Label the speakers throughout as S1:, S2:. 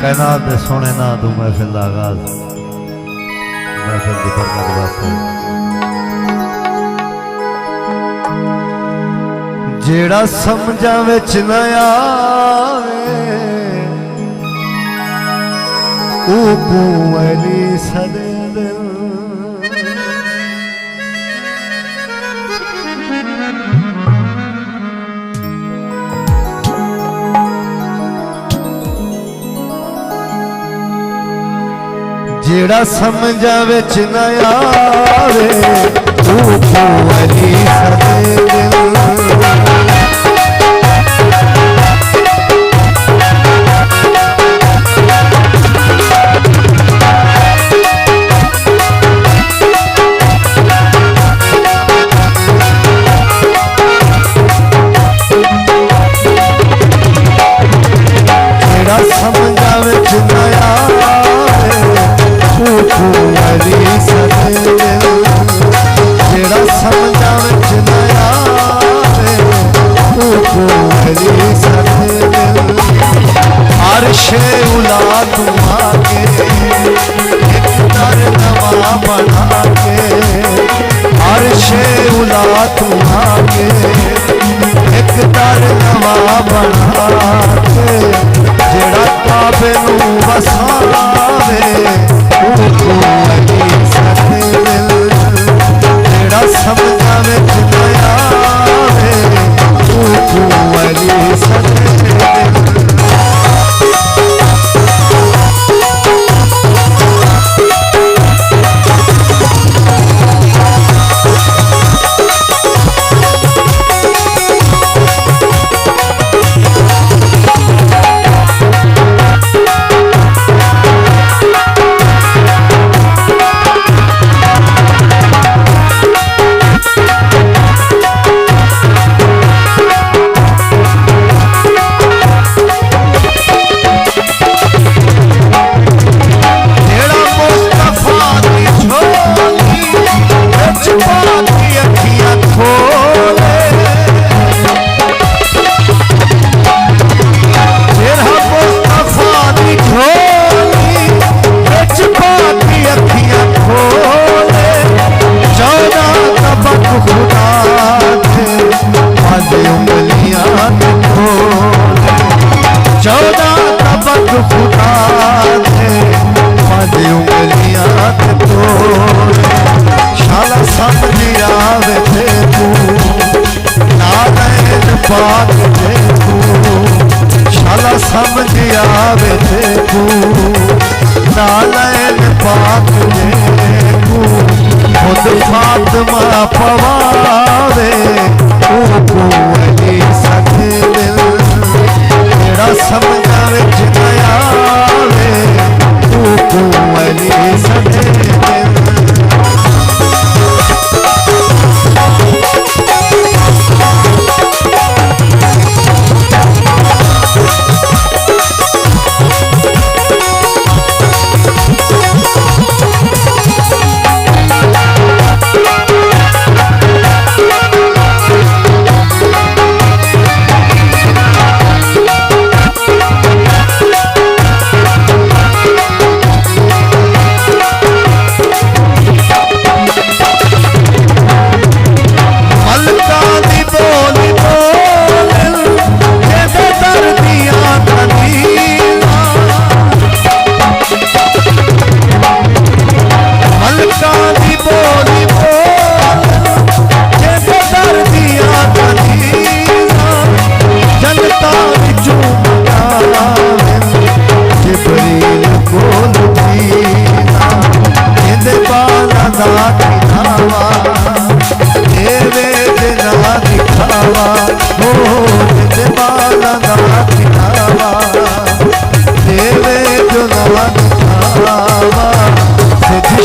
S1: कहना ते सोने ना तू महफिल दा आगाज महफिल दी बरकत वास्ते जेड़ा समझा विच न आवे ऊकू अली सदे दिल जेड़ा समझा विच न आवे ऊकू अली सदे दिल समझा विच न आवे ऊकू अली सदे दिल जेड़ा समझा विच न आवे ऊकू अली सदे दिल अर्शे उला तू आके एक दर नवा बना के अर्शे उला तू आके एक दर नवा बना के जेड़ा काबे नू वसावे ऊकू अली सदे दिल जेड़ा समझा विच न आवे ऊकू अली सदे दिल शाला समझ आवे देखू नालैन पाक देखू खुद फातिमा पवावे ऊकू अली सदे दिल जेड़ा समझा विच न आवे ऊकू अली सदे दिल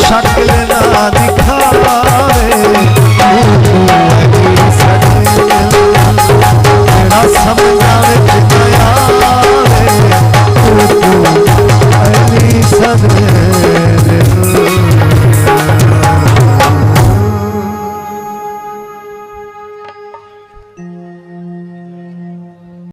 S1: शक्ल ना दिखावे ऊकू अली सदे दिल जेड़ा समझा